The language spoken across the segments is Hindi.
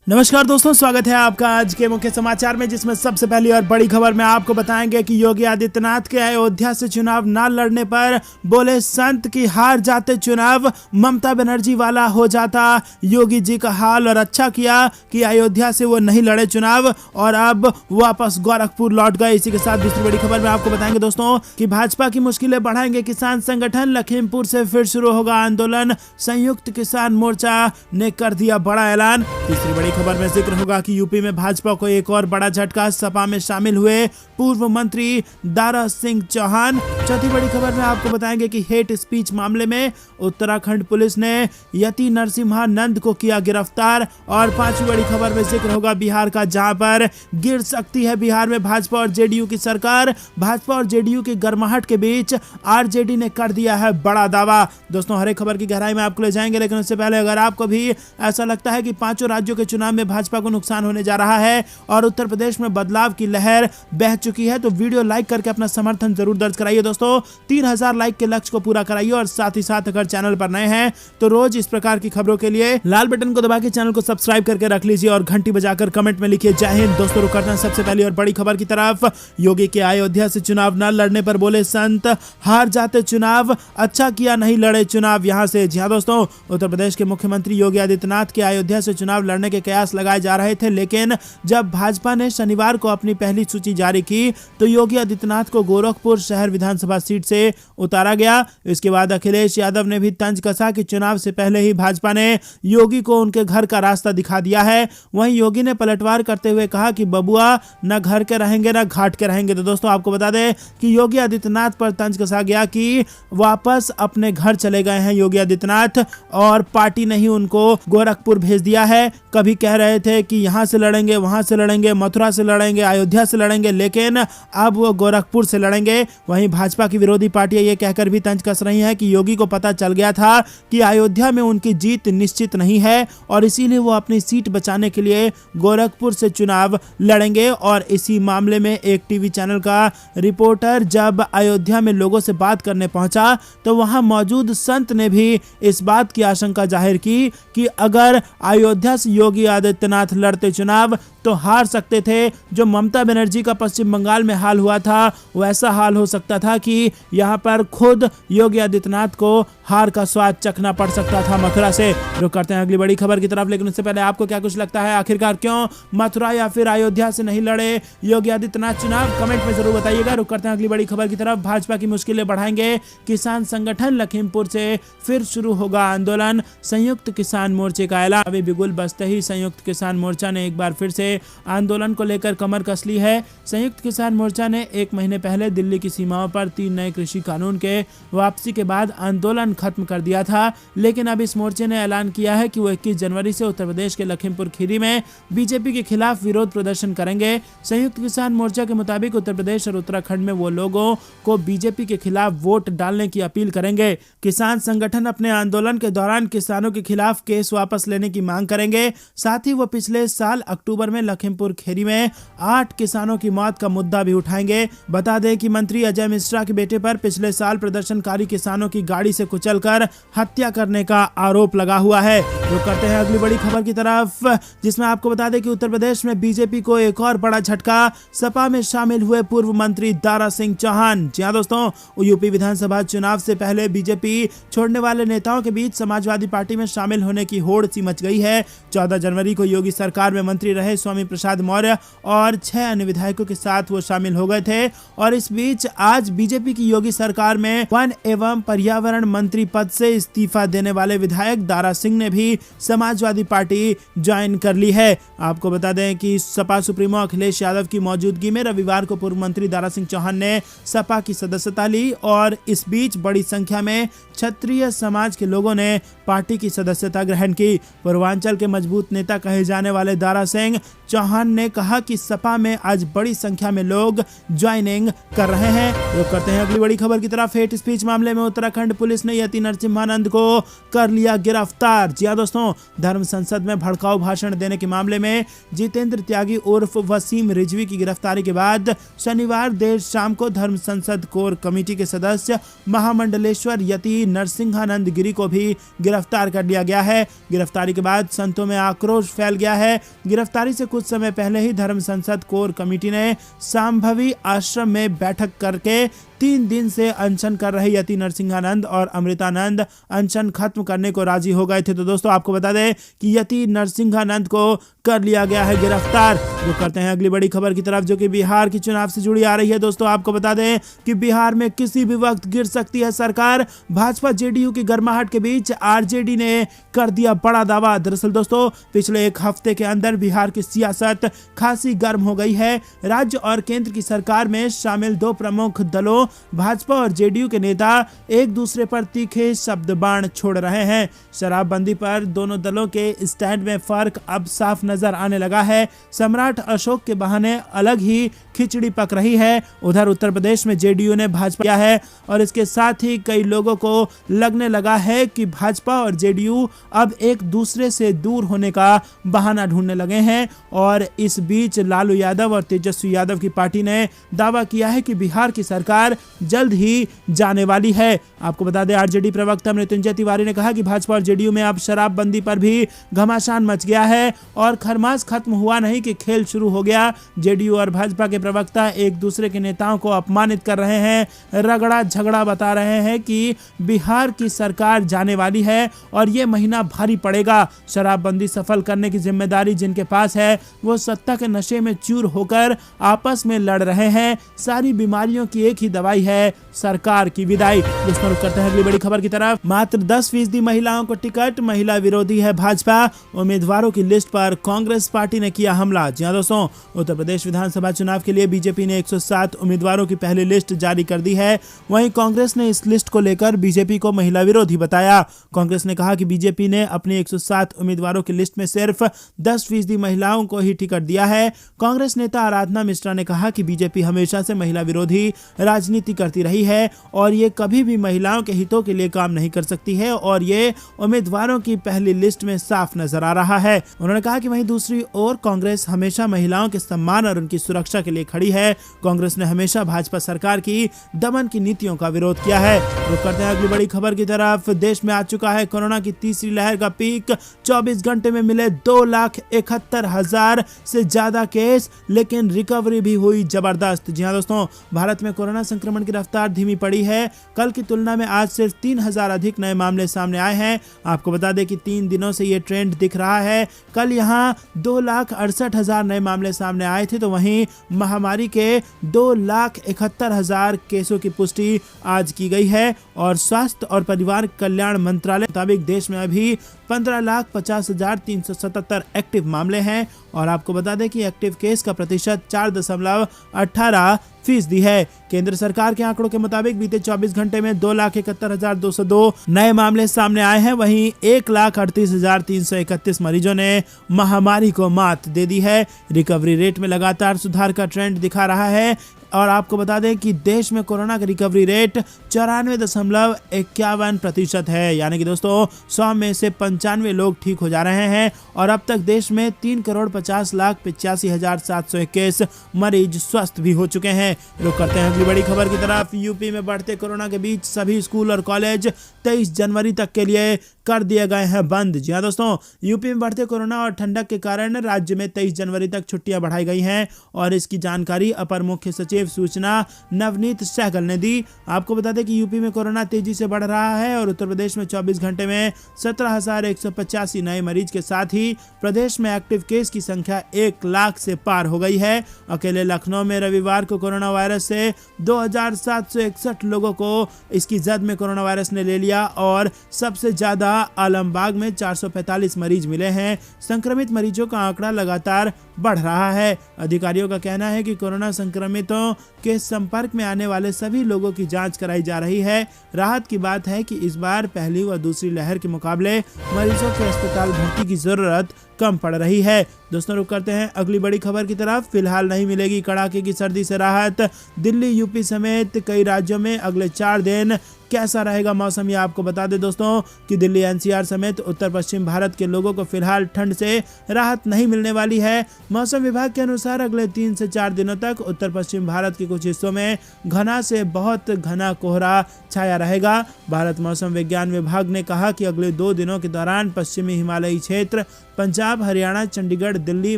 नमस्कार दोस्तों, स्वागत है आपका आज के मुख्य समाचार में, जिसमें सबसे पहली और बड़ी खबर में आपको बताएंगे कि योगी आदित्यनाथ के अयोध्या से चुनाव न लड़ने पर बोले संत की हार जाते चुनाव ममता बनर्जी वाला हो जाता योगी जी का हाल। और अच्छा किया कि अयोध्या से वो नहीं लड़े चुनाव और अब वापस गोरखपुर लौट गए। इसी के साथ दूसरी बड़ी खबर में आपको बताएंगे दोस्तों कि भाजपा की मुश्किलें बढ़ाएंगे किसान संगठन, लखीमपुर से फिर शुरू होगा आंदोलन, संयुक्त किसान मोर्चा ने कर दिया बड़ा ऐलान। तीसरी बड़ी खबर में जिक्र होगा कि यूपी में भाजपा को एक और बड़ा झटका, सपा में शामिल हुए पूर्व मंत्री दारा सिंह चौहान। चौथी बड़ी खबर में आपको बताएंगे कि हेट स्पीच मामले में उत्तराखंड पुलिस ने यति नरसिम्हानंद को किया गिरफ्तार। और पांचवी बड़ी खबर में जिक्र होगा बिहार का, जहां पर गिर सकती है बिहार में भाजपा और जेडीयू की सरकार। भाजपा और जेडीयू की गर्माहट के बीच आरजेडी ने कर दिया है बड़ा दावा। दोस्तों, हर एक खबर की गहराई में आपको ले जाएंगे, लेकिन उससे पहले अगर आपको भी ऐसा लगता है कि पांचों राज्यों के चुनाव में भाजपा को नुकसान होने जा रहा है और उत्तर प्रदेश में बदलाव की लहर बह चुकी है, तो वीडियो लाइक करके अपना समर्थन जरूर दर्ज कराइए। दोस्तों, 3000 लाइक के लक्ष्य को पूरा कराइए और साथ ही साथ अगर चैनल पर नए हैं तो रोज इस प्रकार की खबरों के लिए लाल बटन को दबा के चैनल को सब्सक्राइब करके रख लीजिए और घंटी बजाकर कमेंट में लिखिए जय हिंद। दोस्तों, रुक करते हैं सबसे पहली और बड़ी खबर की तरफ। योगी के अयोध्या से चुनाव न लड़ने पर बोले संत हार जाते चुनाव, अच्छा किया नहीं लड़े चुनाव यहां से। जी हां दोस्तों, उत्तर प्रदेश के मुख्यमंत्री योगी आदित्यनाथ के अयोध्या से चुनाव लड़ने के कयास लगाए जा रहे थे, लेकिन जब भाजपा ने शनिवार को अपनी पहली सूची जारी की तो योगी आदित्यनाथ को गोरखपुर शहर विधानसभा सीट से उतारा गया। इसके बाद अखिलेश यादव ने भी तंज कसा कि चुनाव से पहले ही भाजपा ने योगी को उनके घर का रास्ता दिखा दिया है। वहीं योगी ने पलटवार करते हुए कहा कि बबुआ न घर के रहेंगे न घाट के रहेंगे। तो दोस्तों, आपको बता दें कि योगी आदित्यनाथ पर तंज कसा गया कि वापस अपने घर चले गए हैं योगी आदित्यनाथ और पार्टी ने ही उनको गोरखपुर भेज दिया है। कभी कह रहे थे कि यहां से लड़ेंगे, वहां से लड़ेंगे, मथुरा से लड़ेंगे, अयोध्या से लड़ेंगे, लेकिन अब वो गोरखपुर से लड़ेंगे। वहीं भाजपा की विरोधी पार्टियां ये कहकर भी तंज कस रही हैं कि योगी को पता चल गया था कि अयोध्या में उनकी जीत निश्चित नहीं है और इसीलिए वो अपनी सीट बचाने के लिए गोरखपुर से चुनाव लड़ेंगे। और इसी मामले में एक टीवी चैनल का रिपोर्टर जब अयोध्या में लोगों से बात करने पहुंचा तो वहां मौजूद संत ने भी इस बात की आशंका जाहिर की कि अगर अयोध्या से योगी आदित्यनाथ लड़ते चुनाव तो हार सकते थे। जो ममता बनर्जी का पश्चिम बंगाल में हाल हुआ था, वैसा हाल हो सकता था कि यहां पर खुद योगी आदित्यनाथ को हार का स्वाद चखना पड़ सकता था मथुरा से। रुक करते हैं अगली बड़ी खबर की तरफ, लेकिन उससे पहले आपको क्या कुछ लगता है, आखिरकार क्यों मथुरा या फिर अयोध्या से नहीं लड़े योगी आदित्यनाथ चुनाव, कमेंट में जरूर बताइएगा। रुक करते हैं अगली बड़ी खबर की तरफ। भाजपा की मुश्किलें बढ़ाएंगे किसान संगठन, लखीमपुर से फिर शुरू होगा आंदोलन, संयुक्त किसान मोर्चे का ऐलान। अभी बिगुल बजते ही संयुक्त किसान मोर्चा ने एक बार फिर से आंदोलन को लेकर कमर कस ली है। संयुक्त किसान मोर्चा ने एक महीने पहले दिल्ली की सीमाओं पर 3 नए कृषि कानून के वापसी के बाद आंदोलन खत्म कर दिया था, लेकिन अब इस मोर्चे ने ऐलान किया है कि वो 21 जनवरी से उत्तर प्रदेश के लखीमपुर खीरी में बीजेपी के खिलाफ विरोध प्रदर्शन करेंगे। संयुक्त किसान मोर्चा के मुताबिक उत्तर प्रदेश और उत्तराखंड में वो लोगों को बीजेपी के खिलाफ वोट डालने की अपील करेंगे। किसान संगठन अपने आंदोलन के दौरान किसानों के खिलाफ केस वापस लेने की मांग करेंगे। साथ ही वो पिछले साल अक्टूबर में लखीमपुर खीरी में 8 किसानों की मौत का मुद्दा भी उठाएंगे। बता दें कि मंत्री अजय मिश्रा के बेटे पर पिछले साल प्रदर्शनकारी किसानों की गाड़ी से कुचलकर हत्या करने का आरोप लगा हुआ है। तो करते हैं अगली बड़ी खबर की तरफ, जिसमें आपको बता दें कि उत्तर प्रदेश में बीजेपी को एक और बड़ा झटका, सपा में शामिल हुए पूर्व मंत्री दारा सिंह चौहान। जी हां दोस्तों, यूपी विधानसभा चुनाव से पहले बीजेपी छोड़ने वाले नेताओं के बीच समाजवादी पार्टी में शामिल होने की होड़ सी मच गई है। 14 जनवरी को योगी सरकार में मंत्री रहे स्वामी प्रसाद मौर्य और 6 अन्य विधायकों के साथ वो शामिल हो गए थे। और इस बीच आज बीजेपी की योगी सरकार में वन एवं पर्यावरण मंत्री पद से इस्तीफा देने वाले विधायक दारा सिंह ने भी समाजवादी पार्टी ज्वाइन कर ली है। आपको बता दें कि सपा सुप्रीमो अखिलेश यादव की मौजूदगी में रविवार को पूर्व मंत्री दारा सिंह चौहान ने सपा की सदस्यता ली और इस बीच बड़ी संख्या में क्षत्रिय समाज के लोगों ने पार्टी की सदस्यता ग्रहण की। पूर्वांचल के मजबूत नेता कहे जाने वाले दारा सिंह चौहान ने कहा कि सपा में आज बड़ी संख्या में लोग ज्वाइनिंग कर रहे हैं। रुक करते हैं अगली बड़ी खबर की तरफ। हेट स्पीच मामले में उत्तराखंड पुलिस ने यति नरसिम्हानंद को कर लिया गिरफ्तार। जी हां दोस्तों, धर्म संसद में भड़काऊ भाषण देने के मामले में जितेंद्र त्यागी उर्फ वसीम रिजवी की गिरफ्तारी के बाद शनिवार देर शाम को धर्म संसद कोर कमेटी के सदस्य महामंडलेश्वर यति नरसिम्हानंद गिरी को भी गिरफ्तार कर लिया गया है। गिरफ्तारी के बाद संतों में आक्रोश आक्रोश फैल गया है। गिरफ्तारी से कुछ समय पहले ही धर्म संसद कोर कमेटी ने सांभवी आश्रम में बैठक करके 3 दिन से अनशन कर रहे यति नरसिंहानंद और अमृतानंद अनशन खत्म करने को राजी हो गए थे। तो दोस्तों आपको बता दें कि यति नरसिंहानंद को कर लिया गया है गिरफ्तार। जो करते हैं अगली बड़ी खबर की तरफ, जो कि बिहार की चुनाव से जुड़ी आ रही है। दोस्तों आपको बता दें कि बिहार में किसी भी वक्त गिर सकती है सरकार। भाजपा जेडीयू की गर्माहट के बीच आरजेडी ने कर दिया बड़ा दावा। दरअसल दोस्तों पिछले एक हफ्ते के अंदर बिहार की सियासत खासी गर्म हो गई है। राज्य और केंद्र की सरकार में शामिल 2 प्रमुख दलों भाजपा और जेडीयू के नेता एक दूसरे पर तीखे शब्द बाण छोड़ रहे हैं। शराबबंदी पर दोनों दलों के स्टैंड में फर्क अब साफ नजर आने लगा है। सम्राट अशोक के बहाने अलग ही खिचड़ी पक रही है। उधर उत्तर प्रदेश में जेडीयू ने भाजपा किया है और इसके साथ ही कई लोगों को लगने लगा है कि भाजपा और जेडीयू अब एक दूसरे से दूर होने का बहाना ढूंढने लगे हैं। और इस बीच लालू यादव और तेजस्वी यादव की पार्टी ने दावा किया है कि बिहार की सरकार जल्द ही जाने वाली है। आपको बता दें आरजेडी प्रवक्ता मृत्युंजय तिवारी ने कहा कि भाजपा और जेडीयू में अब शराबबंदी पर भी घमासान मच गया है और खरमास खत्म हुआ नहीं कि खेल शुरू हो गया। जेडीयू और भाजपा के प्रवक्ता एक दूसरे के नेताओं को अपमानित कर रहे हैं, रगड़ा झगड़ा बता रहे हैं कि बिहार की सरकार जाने वाली है और ये महीना भारी पड़ेगा। शराबबंदी सफल करने की जिम्मेदारी जिनके पास है वो सत्ता के नशे में चूर होकर आपस में लड़ रहे हैं। सारी बीमारियों की एक ही दवाई है, सरकार की विदाई। जिसमें रुक करते हैं अगली बड़ी खबर की तरफ। मात्र 10% महिलाओं को टिकट, महिला विरोधी है भाजपा। उम्मीदवारों की लिस्ट पर कांग्रेस पार्टी ने किया हमला। जी हां दोस्तों, उत्तर प्रदेश विधानसभा चुनाव के लिए बीजेपी ने 107 उम्मीदवारों की पहली लिस्ट जारी कर दी है। वहीं कांग्रेस ने इस लिस्ट को लेकर बीजेपी को महिला विरोधी बताया। कांग्रेस ने कहा कि बीजेपी ने अपनी 107 उम्मीदवारों की लिस्ट में सिर्फ 10% महिलाओं को ही टिकट दिया है। कांग्रेस नेता आराधना मिश्रा ने कहा कि बीजेपी हमेशा से महिला विरोधी राजनीति करती रही है और ये कभी भी महिलाओं के हितों के लिए काम नहीं कर सकती है और ये उम्मीदवारों की पहली लिस्ट में साफ नजर आ रहा है। उन्होंने कहा कि वहीं दूसरी ओर कांग्रेस हमेशा महिलाओं के सम्मान और उनकी सुरक्षा के लिए खड़ी है। कांग्रेस ने हमेशा भाजपा सरकार की दमन की नीतियों का विरोध किया है। रुक करते हैं अगली बड़ी खबर की तरफ। देश में आ चुका है कोरोना की तीसरी लहर का पीक। 24 घंटे में मिले 2,71,000 से ज्यादा केस, लेकिन रिकवरी भी हुई जबरदस्त। जी हां दोस्तों, भारत में कोरोना संक्रमण की रफ्तार धीमी पड़ी है। कल की तुलना में आज सिर्फ 3,000 अधिक नए मामले सामने आए हैं। आपको बता दें कि 3 दिनों से ये ट्रेंड दिख रहा है। कल यहाँ 2,68,000 नए मामले सामने आए थे, तो वहीं महामारी के 2,71,000 केसों की पुष्टि आज की गई है। और स्वास्थ्य और परिवार कल्याण मंत्रालय के मुताबिक देश में अभी 15,50,377 एक्टिव मामले हैं। और आपको बता दें कि एक्टिव केस का प्रतिशत 4.18% है। केंद्र सरकार के आंकड़ों के मुताबिक बीते 24 घंटे में 2,71,202 नए मामले सामने आए हैं। वहीं 1,38,331 मरीजों ने महामारी को मात दे दी है। रिकवरी रेट में लगातार सुधार का ट्रेंड दिखा रहा है। और आपको बता दें कि देश में कोरोना का रिकवरी रेट 94.51% है। यानी कि दोस्तों 100 में से 95 लोग ठीक हो जा रहे हैं। और अब तक देश में 3,50,85,721 मरीज स्वस्थ भी हो चुके हैं। रुक करते हैं अगली बड़ी खबर की तरफ। यूपी में बढ़ते कोरोना के बीच सभी स्कूल और कॉलेज 23 जनवरी तक के लिए कर दिए गए हैं बंद। जी हाँ दोस्तों, यूपी में बढ़ते कोरोना और ठंडक के कारण राज्य में 23 जनवरी तक छुट्टियां बढ़ाई गई हैं। और इसकी जानकारी अपर मुख्य सचिव सूचना नवनीत सहगल ने दी। आपको बता दें कि यूपी में कोरोना तेजी से बढ़ रहा है और उत्तर प्रदेश में 24 घंटे में 17,185 नए मरीज के साथ ही प्रदेश में एक्टिव केस की संख्या 1 लाख से पार हो गई है। अकेले लखनऊ में रविवार को कोरोना वायरस से 2,761 लोगों को इसकी जद में कोरोना वायरस ने ले लिया और सबसे ज्यादा आलमबाग में 445 मरीज मिले हैं। संक्रमित मरीजों का आंकड़ा लगातार बढ़ रहा है। अधिकारियों का कहना है कि कोरोना संक्रमितों के संपर्क में आने वाले सभी लोगों की जांच कराई जा रही है। राहत की बात है कि इस बार पहली व दूसरी लहर के मुकाबले मरीजों के अस्पताल भर्ती की जरूरत कम पड़ रही है। दोस्तों रुक करते हैं अगली बड़ी खबर की तरफ। फिलहाल नहीं मिलेगी कड़ाके की सर्दी से राहत। दिल्ली, यूपी समेत कई राज्यों में अगले 4 दिन कैसा रहेगा मौसम, ये आपको बता दें दोस्तों कि दिल्ली, एनसीआर समेत उत्तर पश्चिम भारत के लोगों को फिलहाल ठंड से राहत नहीं मिलने वाली है। मौसम विभाग के अनुसार अगले 3 से 4 दिनों तक उत्तर पश्चिम भारत के कुछ हिस्सों में घना से बहुत घना कोहरा छाया रहेगा। भारत मौसम विज्ञान विभाग ने कहा कि अगले 2 दिनों के दौरान पश्चिमी हिमालयी क्षेत्र, पंजाब पंजाब, हरियाणा, चंडीगढ़, दिल्ली,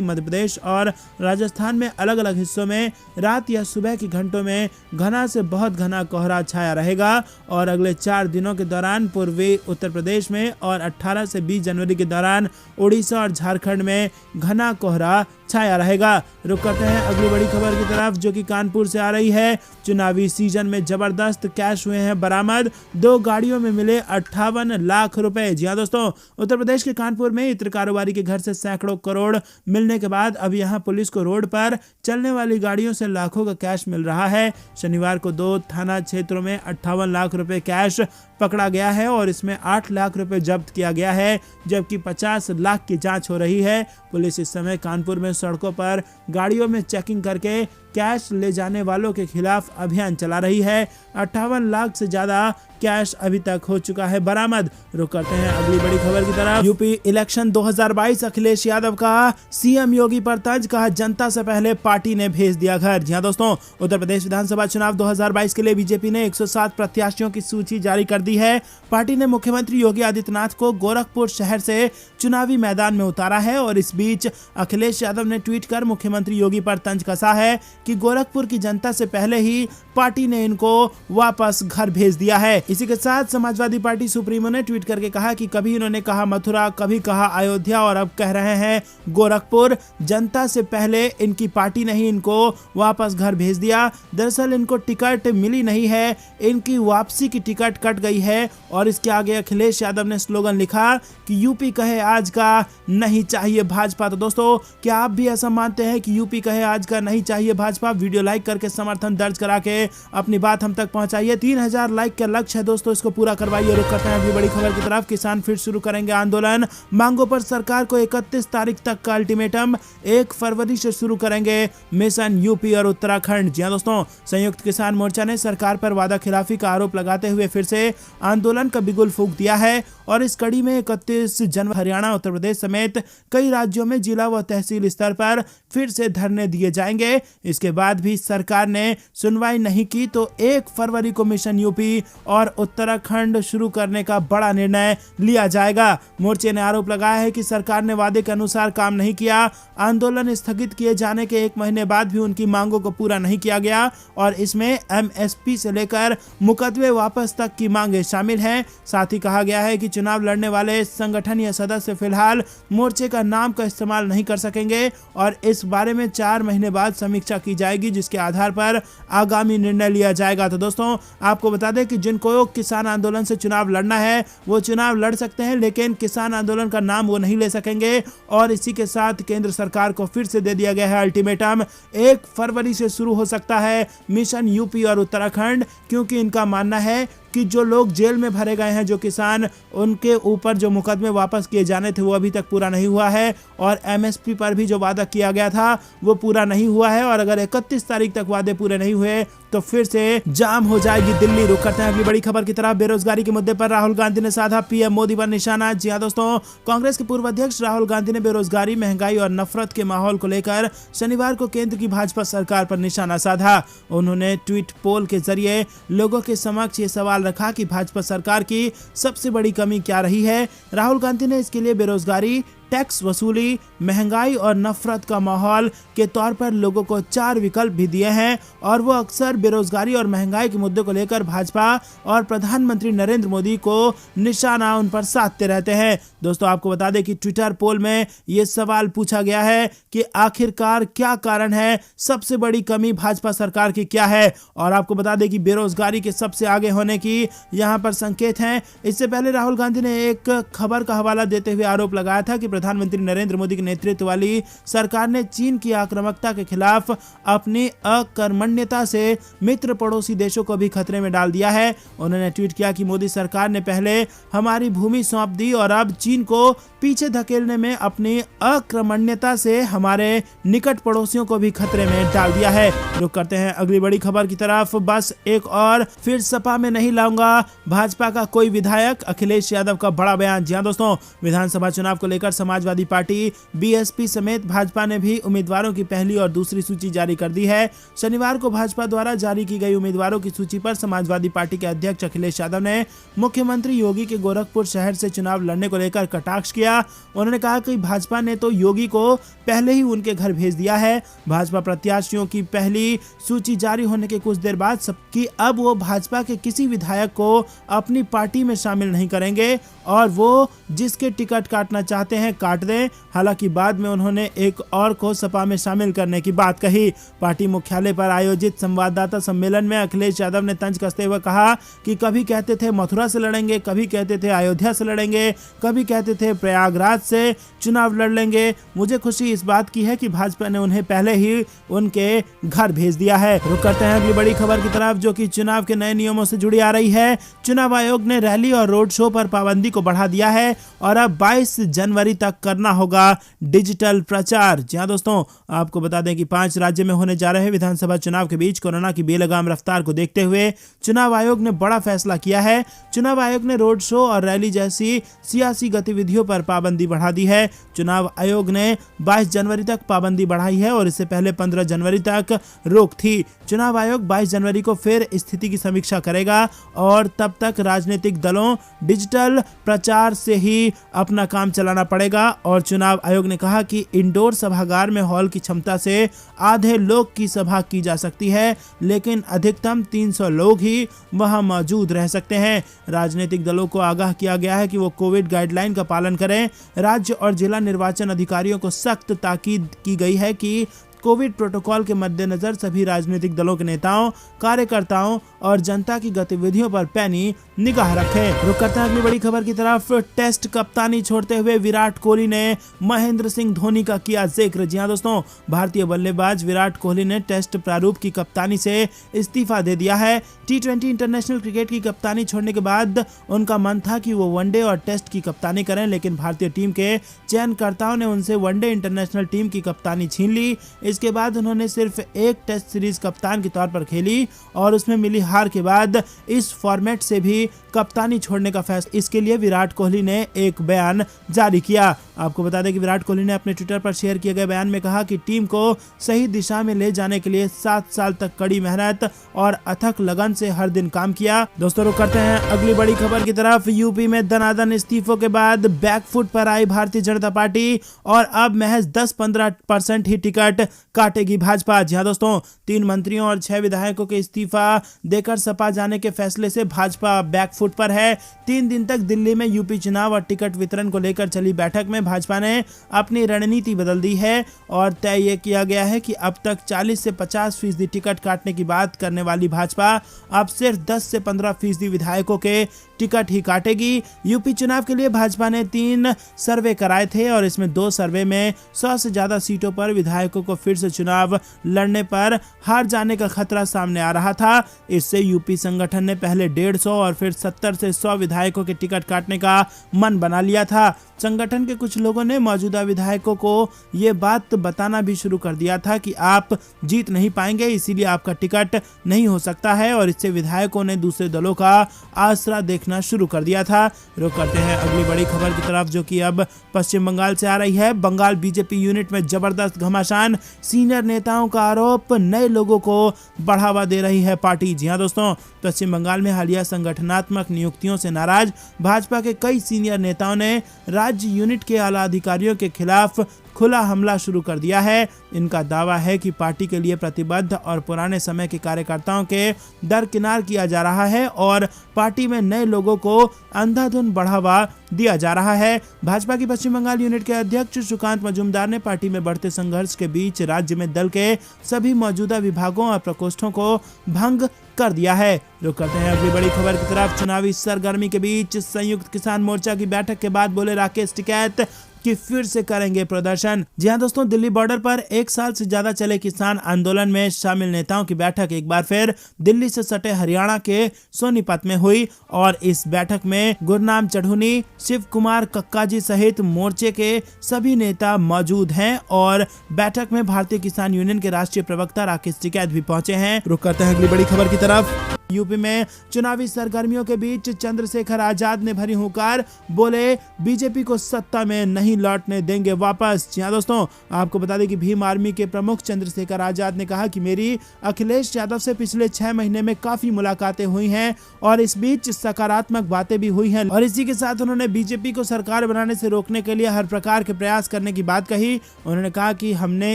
मध्य प्रदेश और राजस्थान में अलग अलग हिस्सों में रात या सुबह के घंटों में घना से बहुत घना कोहरा छाया रहेगा और अगले 4 दिनों के दौरान पूर्वी उत्तर प्रदेश में और 18 से 20 जनवरी के दौरान उड़ीसा और झारखंड में घना कोहरा छाया रहेगा। रुक करते हैं अगली बड़ी खबर की तरफ, जो कि कानपुर से आ रही है। चुनावी सीजन में जबरदस्त कैश हुए हैं बरामद, 2 गाड़ियों में मिले 58 लाख रुपए। जी हाँ दोस्तों, उत्तर प्रदेश के कानपुर में इत्र कारोबारी के घर से सैकड़ों करोड़ मिलने के बाद अब यहाँ पुलिस को रोड पर चलने वाली गाड़ियों से लाखों का कैश मिल रहा है। शनिवार को 2 थाना क्षेत्रों में 58 लाख रुपए कैश पकड़ा गया है और इसमें 8 लाख रुपए जब्त किया गया है, जबकि 50 लाख की जांच हो रही है। पुलिस इस समय कानपुर में सड़कों पर गाड़ियों में चेकिंग करके कैश ले जाने वालों के खिलाफ अभियान चला रही है। 58 लाख से ज्यादा कैश अभी तक हो चुका है बरामद। रुक करते हैं अगली बड़ी खबर की तरफ। यूपी इलेक्शन 2022, अखिलेश यादव का सीएम योगी पर तंज, कहा जनता से पहले पार्टी ने भेज दिया घर। जी हां दोस्तों, उत्तर प्रदेश विधानसभा चुनाव 2022 के लिए बीजेपी ने 107 प्रत्याशियों की सूची जारी कर दी है। पार्टी ने मुख्यमंत्री योगी आदित्यनाथ को गोरखपुर शहर से चुनावी मैदान में उतारा है और इस बीच अखिलेश यादव ने ट्वीट कर मुख्यमंत्री योगी पर तंज कसा है कि गोरखपुर की जनता से पहले ही पार्टी ने इनको वापस घर भेज दिया है। इसी के साथ समाजवादी पार्टी सुप्रीमो ने ट्वीट करके कहा कि कभी इन्होंने कहा मथुरा, कभी कहा अयोध्या और अब कह रहे हैं गोरखपुर। जनता से पहले इनकी पार्टी ने ही इनको वापस घर भेज दिया। दरअसल इनको टिकट मिली नहीं है, इनकी वापसी की टिकट कट गई है। और इसके आगे अखिलेश यादव ने स्लोगन लिखा कि यूपी कहे आज का नहीं चाहिए भाजपा। तो दोस्तों, क्या आप भी ऐसा मानते हैं कि यूपी कहे आज का नहीं चाहिए भाजपा? वीडियो लाइक करके समर्थन दर्ज करा के अपनी बात हम तक पहुंचाइए। 3000 लाइक का लक्ष्य है दोस्तों, इसको पूरा करवाइए। रुक करते हैं अगली बड़ी खबर की तरफ। किसान फिर शुरू करेंगे आंदोलन, मांगों पर सरकार को 31 तारीख तक का अल्टीमेटम, 1 फरवरी से शुरू करेंगे मिशन यूपी और उत्तराखंड। जी हां दोस्तों, संयुक्त किसान मोर्चा ने सरकार पर वादा खिलाफी का आरोप लगाते हुए फिर से आंदोलन का बिगुल फूंक दिया है और इस कड़ी में 31 जनवरी हरियाणा, उत्तर प्रदेश समेत कई राज्यों में जिला व तहसील स्तर पर फिर से धरने दिए जाएंगे। इसके बाद भी सरकार ने सुनवाई नहीं की तो 1 फरवरी को मिशन यूपी और उत्तराखंड शुरू करने का बड़ा निर्णय लिया जाएगा। मोर्चे ने आरोप लगाया है कि सरकार ने वादे के अनुसार काम नहीं किया। आंदोलन स्थगित किए जाने के 1 महीने बाद भी उनकी मांगों को पूरा नहीं किया गया और इसमें एमएसपी से लेकर मुकदमे वापस तक की मांगे शामिल हैं। साथ ही कहा गया है कि चुनाव लड़ने वाले संगठन या सदस्य फिलहाल मोर्चे का नाम का इस्तेमाल नहीं कर सकेंगे और इस बारे में 4 महीने बाद समीक्षा की जाएगी, जिसके आधार पर आगामी निर्णय लिया जाएगा। तो दोस्तों, आपको बता दें कि जिनको किसान आंदोलन से चुनाव लड़ना है वो चुनाव लड़ सकते हैं, लेकिन किसान आंदोलन का नाम वो नहीं ले सकेंगे। और इसी के साथ केंद्र सरकार को फिर से दे दिया गया है अल्टीमेटम, 1 फरवरी से शुरू हो सकता है मिशन यूपी और उत्तराखंड, क्योंकि इनका मानना है कि जो लोग जेल में भरे गए हैं, जो किसान, उनके ऊपर जो मुकदमे वापस किए जाने थे वो अभी तक पूरा नहीं हुआ है और एमएसपी पर भी जो वादा किया गया था वो पूरा नहीं हुआ है। और अगर 31 तारीख तक वादे पूरे नहीं हुए तो फिर से जाम हो जाएगी दिल्ली। रुक करते हैं अगली बड़ी खबर की तरफ। बेरोजगारी के मुद्दे पर राहुल गांधी ने साधा पीएम मोदी पर निशाना। जी हां दोस्तों, कांग्रेस के पूर्व अध्यक्ष राहुल गांधी ने बेरोजगारी, महंगाई और नफरत के माहौल को लेकर शनिवार को केंद्र की भाजपा सरकार पर निशाना साधा। उन्होंने ट्वीट पोल के जरिए लोगों के समक्ष ये सवाल रखा कि भाजपा सरकार की सबसे बड़ी कमी क्या रही है। राहुल गांधी ने इसके लिए बेरोजगारी, टैक्स वसूली, महंगाई और नफरत का माहौल के तौर पर लोगों को 4 विकल्प भी दिए हैं और वो अक्सर बेरोजगारी और महंगाई के मुद्दे को लेकर भाजपा और प्रधानमंत्री नरेंद्र मोदी को निशाना उन पर साधते रहते हैं। दोस्तों, आपको बता दें कि ट्विटर पोल में ये सवाल पूछा गया है कि आखिरकार क्या कारण है, सबसे बड़ी कमी भाजपा सरकार की क्या है। और आपको बता दें कि बेरोजगारी के सबसे आगे होने की यहाँ पर संकेत हैं। इससे पहले राहुल गांधी ने एक खबर का हवाला देते हुए आरोप लगाया था कि प्रधानमंत्री नरेंद्र मोदी के नेतृत्व वाली सरकार ने चीन की आक्रामकता के खिलाफ अपनी अकर्मण्यता से मित्र पड़ोसी देशों को भी खतरे में डाल दिया है। उन्होंने ट्वीट किया कि मोदी सरकार ने पहले हमारी भूमि सौंप दी और अब चीन को पीछे धकेलने में अपनी अकर्मण्यता से हमारे निकट पड़ोसियों को भी खतरे में डाल दिया है। रुक करते हैं अगली बड़ी खबर की तरफ। बस एक और फिर सपा में नहीं लाऊंगा भाजपा का कोई विधायक, अखिलेश यादव का बड़ा बयान। जी हां दोस्तों, विधानसभा चुनाव को लेकर समाजवादी पार्टी, बीएसपी समेत भाजपा ने भी उम्मीदवारों की पहली और दूसरी सूची जारी कर दी है। शनिवार को भाजपा द्वारा जारी की गई उम्मीदवारों की सूची पर समाजवादी पार्टी के अध्यक्ष अखिलेश यादव ने मुख्यमंत्री योगी के गोरखपुर शहर से चुनाव लड़ने को लेकर कटाक्ष किया। किया। उन्होंने कहा कि भाजपा ने तो योगी को पहले ही उनके घर भेज दिया है। भाजपा प्रत्याशियों की पहली सूची जारी होने के कुछ देर बाद सबकी अब वो भाजपा के किसी विधायक को अपनी पार्टी में शामिल नहीं करेंगे और वो जिसके टिकट काटना चाहते हैं काट दें। हालांकि बाद में उन्होंने एक और को सपा में शामिल करने की बात कही। पार्टी मुख्यालय पर आयोजित संवाददाता सम्मेलन में अखिलेश यादव ने तंज कसते हुए कहा कि कभी कहते थे मथुरा से लड़ेंगे, कभी कहते थे अयोध्या से लड़ेंगे, कभी कहते थे प्रयागराज से चुनाव लड़ लेंगे। मुझे खुशी इस बात की है कि भाजपा ने उन्हें पहले ही उनके घर भेज दिया है। रुक करते हैं अगली बड़ी खबर की तरफ, जो कि चुनाव के नए नियमों से जुड़ी आ रही है। चुनाव आयोग ने रैली और रोड शो पर पाबंदी को बढ़ा दिया है और अब 22 जनवरी तक करना होगा डिजिटल प्रचार। जी हां दोस्तों, आपको बता दें कि 5 राज्य में होने जा रहे विधानसभा चुनाव के बीच कोरोना की बेलगाम रफ्तार को देखते हुए चुनाव आयोग ने बड़ा फैसला किया है। चुनाव आयोग ने रोड शो और रैली जैसी सियासी गतिविधियों पर पाबंदी बढ़ा दी है। चुनाव आयोग ने 22 जनवरी तक पाबंदी बढ़ाई है और इससे पहले 15 जनवरी तक रोक थी। चुनाव आयोग 22 जनवरी को फिर स्थिति की समीक्षा करेगा और तब तक राजनीतिक दलों डिजिटल प्रचार से ही अपना काम चलाना पड़ेगा। और चुनाव आयोग ने कहा कि इंडोर सभागार में हॉल की क्षमता से आधे लोग की सभा की जा सकती है, लेकिन अधिकतम 300 लोग ही वहां मौजूद रह सकते हैं। राजनीतिक दलों को आगाह किया गया है कि वो कोविड गाइडलाइन का पालन करें। राज्य और जिला निर्वाचन अधिकारियों को सख्त ताकीद की गई है कि कोविड प्रोटोकॉल के मद्देनजर सभी राजनीतिक दलों के नेताओं, कार्यकर्ताओं और जनता की गतिविधियों पर पैनी निगाह रखें। रुक करते हैं अगली बड़ी खबर की तरफ। टेस्ट कप्तानी छोड़ते हुए विराट कोहली ने महेंद्र सिंह धोनी का किया जिक्र। जी हां दोस्तों, भारतीय बल्लेबाज विराट कोहली ने टेस्ट प्रारूप की कप्तानी से इस्तीफा दे दिया है। T20 इंटरनेशनल क्रिकेट की कप्तानी छोड़ने के बाद उनका मन था कि वो वनडे और टेस्ट की कप्तानी करें, लेकिन भारतीय टीम के चयनकर्ताओं ने उनसे वनडे इंटरनेशनल टीम की कप्तानी छीन ली। इसके बाद उन्होंने सिर्फ एक टेस्ट सीरीज कप्तान के तौर पर खेली और उसमें मिली हार के बाद इस फॉर्मेट से भी कप्तानी छोड़ने का फैसला। इसके लिए विराट कोहली ने एक बयान जारी किया। आपको बता दें कि विराट कोहली ने अपने ट्विटर पर शेयर किए गए बयान में कहा कि टीम को सही दिशा में ले जाने के लिए 7 साल तक कड़ी मेहनत और अथक लगन से हर दिन काम किया। दोस्तों रुक करते हैं अगली बड़ी खबर की तरफ। यूपी में दनादन इस्तीफों के बाद बैकफुट पर आई भारतीय जनता पार्टी और अब महज 10-15% ही टिकट काटेगी भाजपा। जी हां दोस्तों, 3 मंत्रियों और 6 विधायकों के इस्तीफा देकर सपा जाने के फैसले से भाजपा बैकफुट पर है। 3 दिन तक दिल्ली में यूपी चुनाव और टिकट वितरण को लेकर चली बैठक में भाजपा ने अपनी रणनीति बदल दी है और तय ये किया गया है कि अब तक 40 से 50% टिकट काटने की बात करने वाली भाजपा अब सिर्फ 10 से 15% विधायकों के टिकट ही काटेगी। यूपी चुनाव के लिए भाजपा ने 3 सर्वे कराए थे और इसमें 2 सर्वे में 100 से ज्यादा सीटों पर विधायकों को फिर से चुनाव लड़ने पर हार जाने का खतरा सामने आ रहा था। इससे यूपी संगठन ने पहले 150 और फिर 70 से 100 विधायकों के टिकट काटने का मन बना लिया था। संगठन के कुछ लोगों ने मौजूदा विधायकों को ये बात बताना भी शुरू कर दिया था कि आप जीत नहीं पाएंगे, इसीलिए आपका टिकट नहीं हो सकता है और इससे विधायकों ने दूसरे दलों का आसरा देखना शुरू कर दिया था। रुक करते हैं अगली बड़ी खबर की तरफ, जो कि अब पश्चिम बंगाल से आ रही है। बंगाल बीजेपी यूनिट में जबरदस्त घमासान, सीनियर नेताओं का आरोप, नए लोगों को बढ़ावा दे रही है पार्टी। जी हां दोस्तों, पश्चिम बंगाल में हालिया संगठनात्मक नियुक्तियों से नाराज भाजपा के कई सीनियर नेताओं ने राज्य यूनिट के आला अधिकारियों के खिलाफ खुला हमला शुरू कर दिया है। इनका दावा है कि पार्टी के लिए प्रतिबद्ध और पुराने समय के कार्यकर्ताओं के दरकिनार किया जा रहा है और पार्टी में नए लोगों को अंधाधुंध बढ़ावा दिया जा रहा है। भाजपा की पश्चिम बंगाल यूनिट के अध्यक्ष सुकांत मजूमदार ने पार्टी में बढ़ते संघर्ष के बीच राज्य में दल के सभी मौजूदा विभागों और प्रकोष्ठों को भंग कर दिया है। रुक करते हैं अगली बड़ी खबर की तरफ। चुनावी सरगर्मी के बीच संयुक्त किसान मोर्चा की बैठक के बाद बोले राकेश टिकैत कि फिर से करेंगे प्रदर्शन। जी हां दोस्तों, दिल्ली बॉर्डर पर 1 साल से ज्यादा चले किसान आंदोलन में शामिल नेताओं की बैठक एक बार फिर दिल्ली से सटे हरियाणा के सोनीपत में हुई और इस बैठक में गुरनाम चढ़ूनी, शिव कुमार कक्काजी सहित मोर्चे के सभी नेता मौजूद हैं और बैठक में भारतीय किसान यूनियन के राष्ट्रीय प्रवक्ता राकेश टिकैत भी पहुंचे हैं। रुक करते हैं अगली बड़ी खबर की तरफ। यूपी में चुनावी सरगर्मियों के बीच चंद्रशेखर आजाद ने भरी हुंकार, बोले बीजेपी को सत्ता में नहीं नहीं लौटने देंगे वापस। जी हाँ दोस्तों, आपको बता दें कि भीम आर्मी के प्रमुख चंद्रशेखर आजाद ने कहा कि मेरी अखिलेश यादव से पिछले 6 महीने में काफी मुलाकातें हुई हैं और इस बीच सकारात्मक बातें भी हुई हैं। और इसी के साथ उन्होंने बीजेपी को सरकार बनाने से रोकने के लिए हर प्रकार के प्रयास करने की बात कही। उन्होंने कहा कि हमने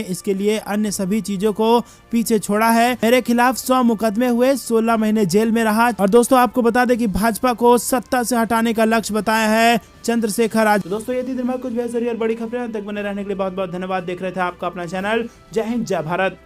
इसके लिए अन्य सभी चीजों को पीछे छोड़ा है। मेरे खिलाफ 100 मुकदमे हुए, 16 महीने जेल में रहा। और दोस्तों आपको बता दें कि भाजपा को सत्ता से हटाने का लक्ष्य बताया है चंद्रशेखर आजाद। दोस्तों ये थी दिन भर कुछ बेहतरीन और बड़ी खबरें। तक बने रहने के लिए बहुत बहुत धन्यवाद। देख रहे थे आपका अपना चैनल जय हिंद जय भारत।